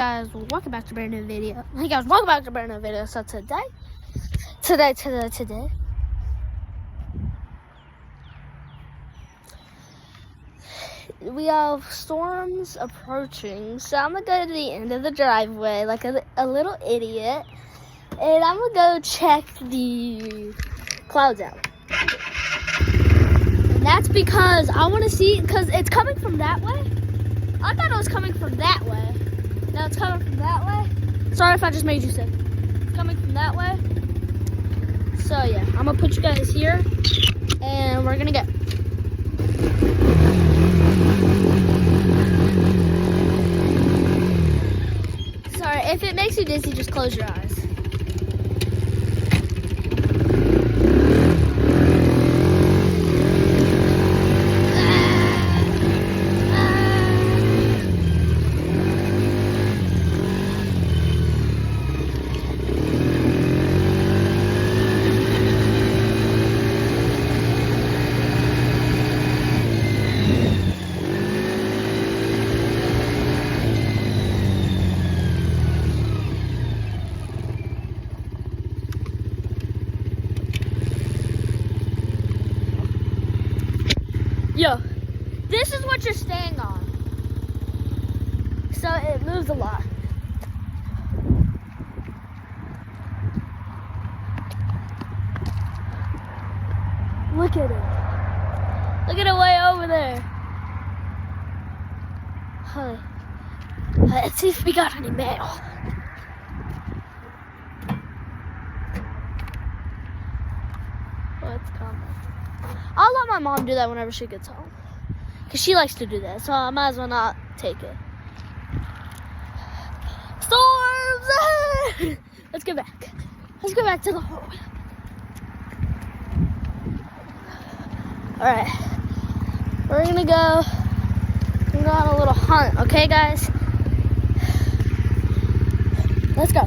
Guys, welcome back to a brand new video. Hey guys, welcome back to a brand new video. So today we have storms approaching. So I'm gonna go to the end of the driveway like a little idiot, and I'm gonna go check the clouds out. And that's because I want to see, because it's coming from that way. I thought it was coming from that way. Now it's coming from that way. Sorry if I just made you sick. It's coming from that way. So yeah, I'm gonna put you guys here and we're gonna go. Sorry, if it makes you dizzy, just close your eyes. Yo, this is what you're staying on. So it moves a lot. Look at it. Look at it way over there. Huh. Let's see if we got any mail. What's coming? I'll let my mom do that whenever she gets home, because she likes to do that, so I might as well not take it. Storms! Let's go back. Let's go back to the home. Alright. We're gonna go on a little hunt, okay guys? Let's go.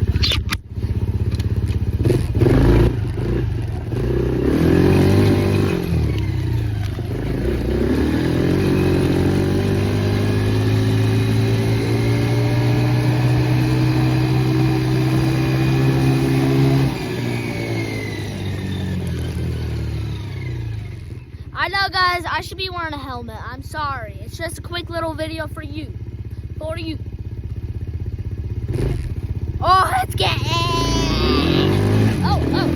I know, guys, I should be wearing a helmet. I'm sorry. It's just a quick little video for you. For you. Oh, let's get it. Oh, hold on.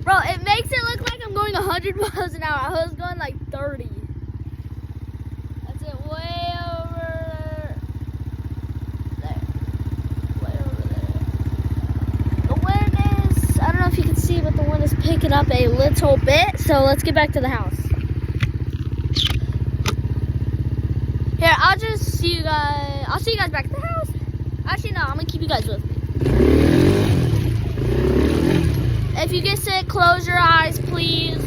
Bro, it makes it look like I'm going 100 miles an hour. I was going like 30. That's it, way over there. Way over there. The wind is, I don't know if you can see, but the wind is picking up a little bit. So let's get back to the house. Here, I'll just see you guys. I'll see you guys back at the house. Actually, no, I'm gonna keep you guys with me. If you get sick, close your eyes, please.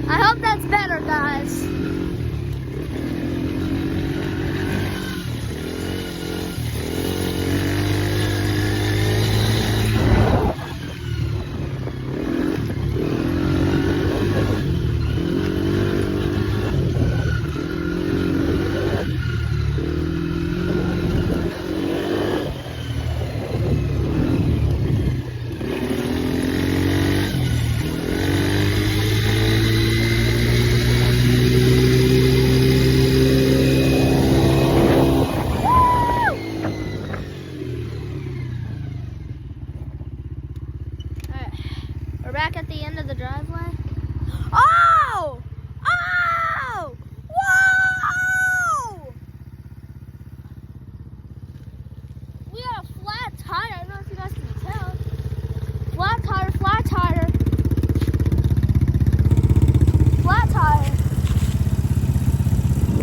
I hope that's better, guys. Oh! Oh! Whoa! We got a flat tire. I don't know if you guys can tell. Flat tire, flat tire. Flat tire.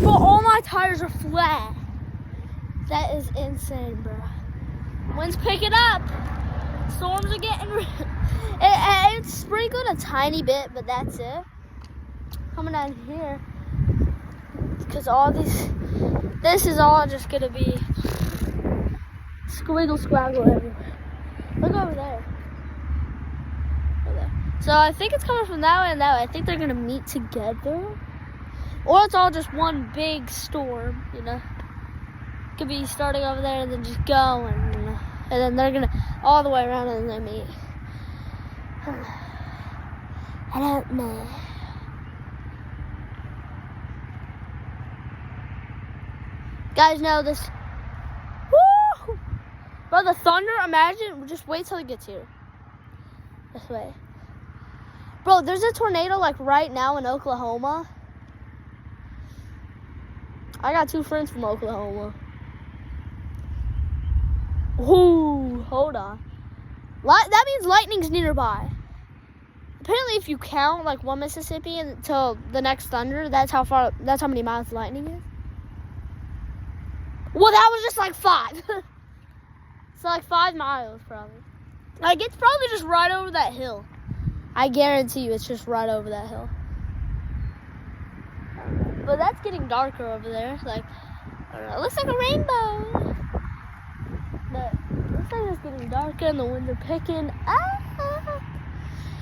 But all my tires are flat. That is insane, bro. Wind's picking up. Storms are getting it's sprinkled a tiny bit, but that's it. Coming down here. Because all this is all just gonna be squiggle squaggle everywhere. Look over there. Over there. So I think it's coming from that way and that way. I think they're gonna meet together. Or it's all just one big storm, you know. Could be starting over there and then just going, you know. And then they're gonna all the way around and then they meet. I don't know. Guys know this. Woo! Bro, the thunder, imagine, just wait till it gets here. This way. Bro, there's a tornado like right now in Oklahoma. I got 2 friends from Oklahoma. Ooh, hold on. That means lightning's nearby. Apparently, if you count like one Mississippi until the next thunder, that's how many miles lightning is. Well, that was just like 5. So like 5 miles probably. Like it's probably just right over that hill. I guarantee you, it's just right over that hill. But that's getting darker over there. Like, I don't know, it looks like a rainbow. But it looks like it's getting darker and the winds are picking up.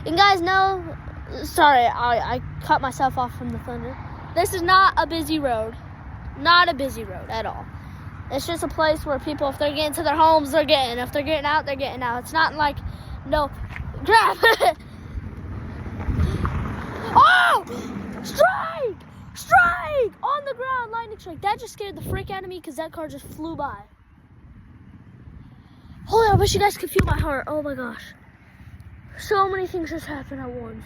And guys know, sorry, I cut myself off from the thunder. This is not a busy road. Not a busy road at all. It's just a place where people, if they're getting to their homes, they're getting. If they're getting out, they're getting out. It's not like, no, grab. Oh! Strike! Strike! On the ground, lightning strike. That just scared the frick out of me because that car just flew by. Holy, I wish you guys could feel my heart. Oh my gosh. So many things just happened at once.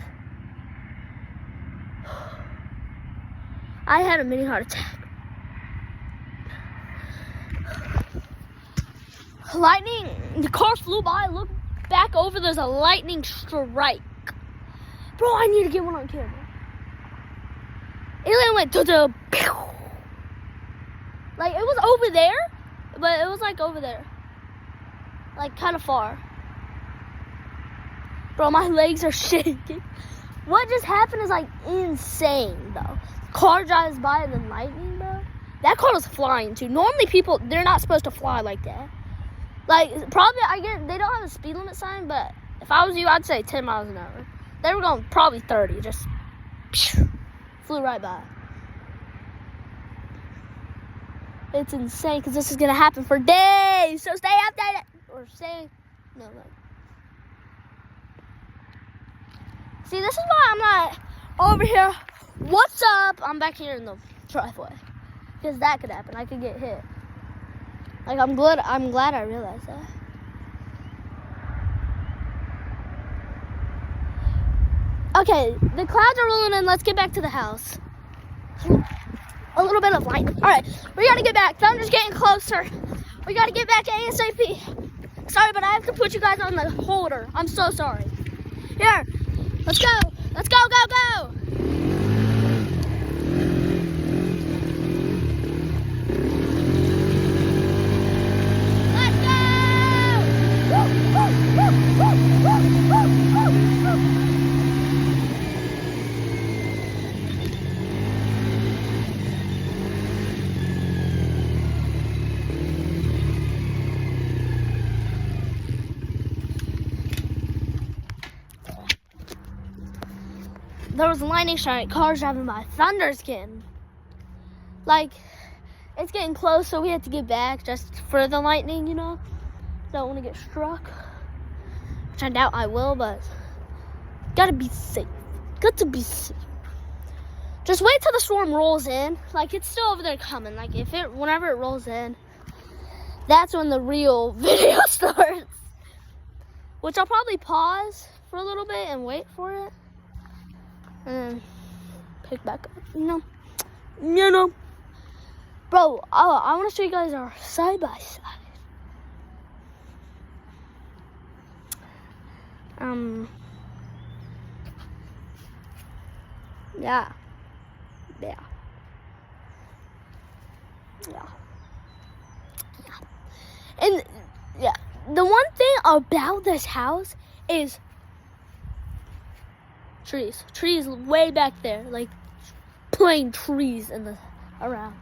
I had a mini heart attack. Lightning, the car flew by. Look back over, there's a lightning strike. Bro, I need to get one on camera. It went to pew. Like it was over there, but it was like over there. Like kind of far. Bro, my legs are shaking. What just happened is like insane though. Car drives by and then lightning, bro. That car was flying too. Normally people, they're not supposed to fly like that. Like probably, I get, they don't have a speed limit sign, but if I was you, I'd say 10 miles an hour. They were going probably 30, just flew right by. It's insane because this is gonna happen for days. So stay updated or stay, no. See, this is why I'm not over here. What's up? I'm back here in the driveway because that could happen. I could get hit. Like I'm glad I realized that. Okay, the clouds are rolling in. Let's get back to the house. A little bit of light. All right, we gotta get back. Thunder's getting closer. We gotta get back ASAP. Sorry, but I have to put you guys on the holder. I'm so sorry. Here, let's go. Let's go, go, go. There was a lightning strike, cars driving by, thunder's getting, like, it's getting close, so we have to get back just for the lightning, you know? Don't want to get struck, which I doubt I will, but gotta be safe. Got to be safe. Just wait till the storm rolls in. Like, it's still over there coming. Like, whenever it rolls in, that's when the real video starts. Which I'll probably pause for a little bit and wait for it. and then pick back up. You know. Bro, I want to show you guys our side by side. Yeah. And yeah, the one thing about this house is trees. Trees way back there, like plain trees around.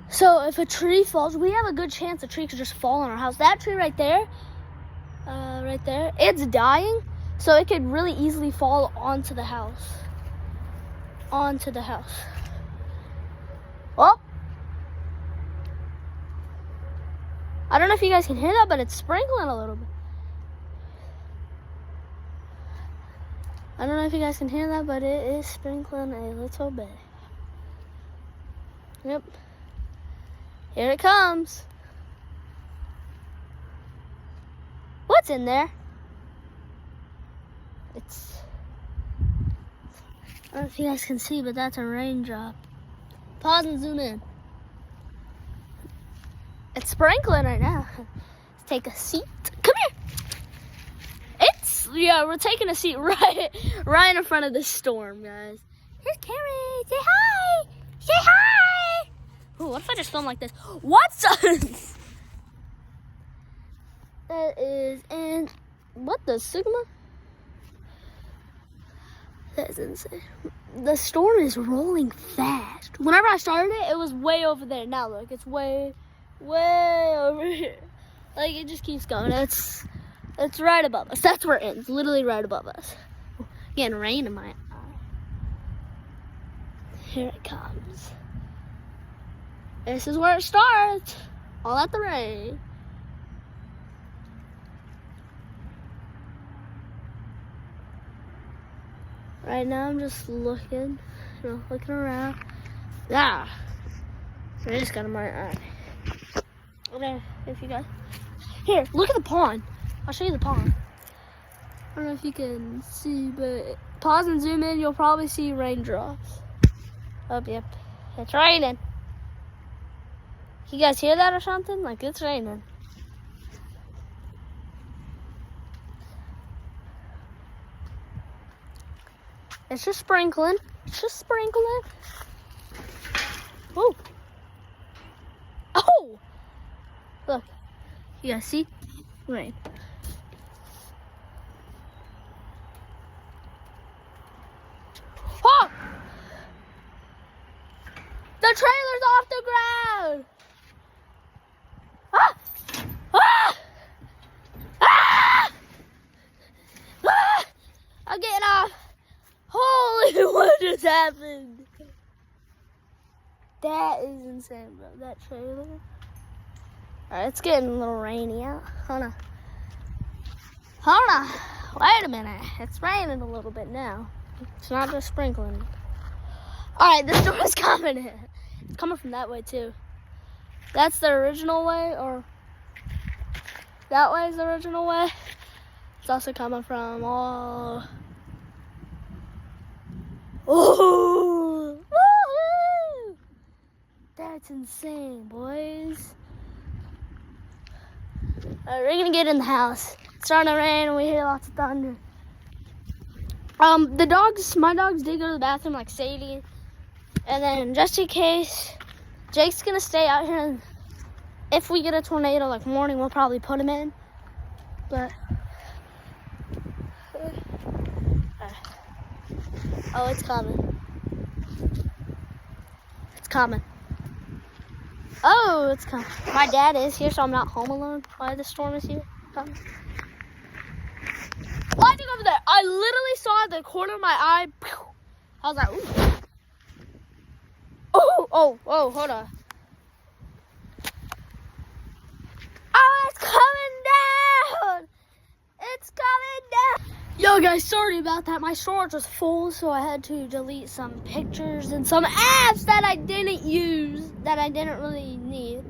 So if a tree falls, we have a good chance a tree could just fall on our house. That tree right there, it's dying, so it could really easily fall onto the house. Oh. I don't know if you guys can hear that, but it's sprinkling a little bit. I don't know if you guys can hear that, but it is sprinkling a little bit. Yep. Here it comes. What's in there? I don't know if you guys can see, but that's a raindrop. Pause and zoom in. It's sprinkling right now. Let's take a seat. Come here. We're taking a seat right in front of the storm, guys. Here's Carrie. Say hi. Say hi. Ooh, what if I just film like this? What's up? That is in what the Sigma? That is insane. The storm is rolling fast. Whenever I started it, it was way over there. Now look, it's way over here. Like it just keeps going. It's right above us. That's where it ends. Literally right above us. Getting rain in my eye. Here it comes. This is where it starts. All at the rain. Right now I'm just looking around. Yeah. I just got in my eye. Okay, if you guys. Here, look at the pond. I'll show you the pond. I don't know if you can see, but pause and zoom in, you'll probably see raindrops. Oh, yep. It's raining. You guys hear that or something? Like, it's raining. It's just sprinkling. Oh. Oh! Look. You guys see? Rain. Oh! The trailer's off the ground! Ah! Ah! Ah! Ah! I'm getting off. Holy, what just happened? That is insane, bro. That trailer. Alright, it's getting a little rainy out. Hold on. Wait a minute. It's raining a little bit now. It's not just sprinkling. Alright, the storm's coming in. It's coming from that way too. That's the original way, or that way is the original way. It's also coming from all. Oh! Woo-hoo! That's insane, boys. Alright, we're gonna get in the house. It's starting to rain and we hear lots of thunder. My dogs did go to the bathroom, like Sadie. And then just in case, Jake's gonna stay out here, and if we get a tornado like morning, we'll probably put him in. But oh, it's coming. It's coming. Oh, it's coming. My dad is here, so I'm not home alone while the storm is here. Coming. Lightning over there. I literally saw the corner of my eye. I was like, ooh. Oh, hold on. Oh, it's coming down. It's coming down. Yo, guys, sorry about that. My storage was full, so I had to delete some pictures and some apps that I didn't use, that I didn't really need,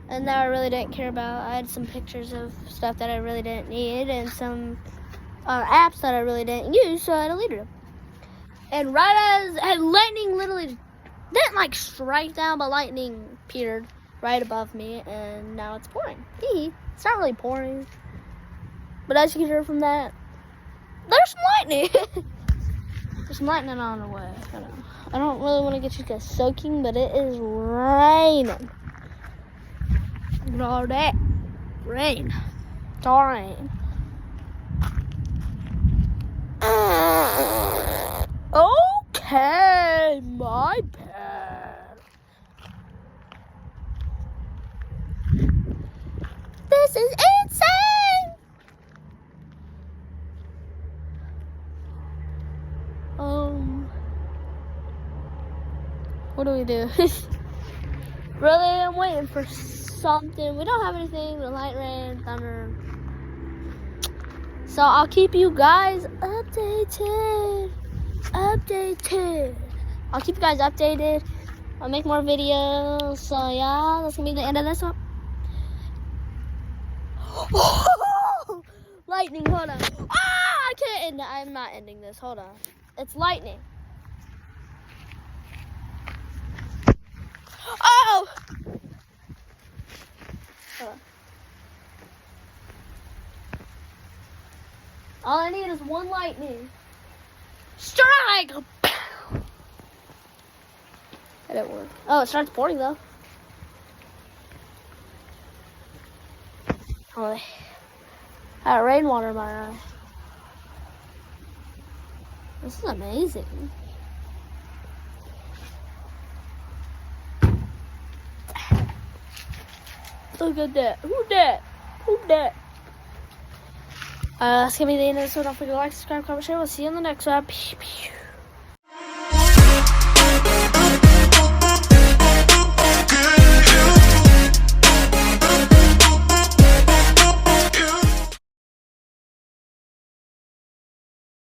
and that I really didn't care about. I had some pictures of stuff that I really didn't need, and some apps that I really didn't use, so I deleted them. And lightning literally didn't like strike down, but lightning appeared right above me, and now it's pouring. It's not really pouring, but as you can hear from that, there's some lightning. There's some lightning on the way. I don't really want to get you guys soaking, but it is raining. Look at all that rain. It's all rain. Okay, my bad. This is insane. What do we do? Really, I'm waiting for something. We don't have anything. The light rain, thunder. So I'll keep you guys updated. I'll keep you guys updated. I'll make more videos. So yeah, that's gonna be the end of this one. Lightning, hold on. I can't end it. I'm not ending this. Hold on. It's lightning. Oh! Hold on. All I need is one lightning. Strike! That didn't work. Oh, it starts pouring though. Oh, I got rainwater in my eye. This is amazing. Look at that. Who that? That's gonna be the end of this one. Don't forget to like, subscribe, comment, share. We'll see you in the next one.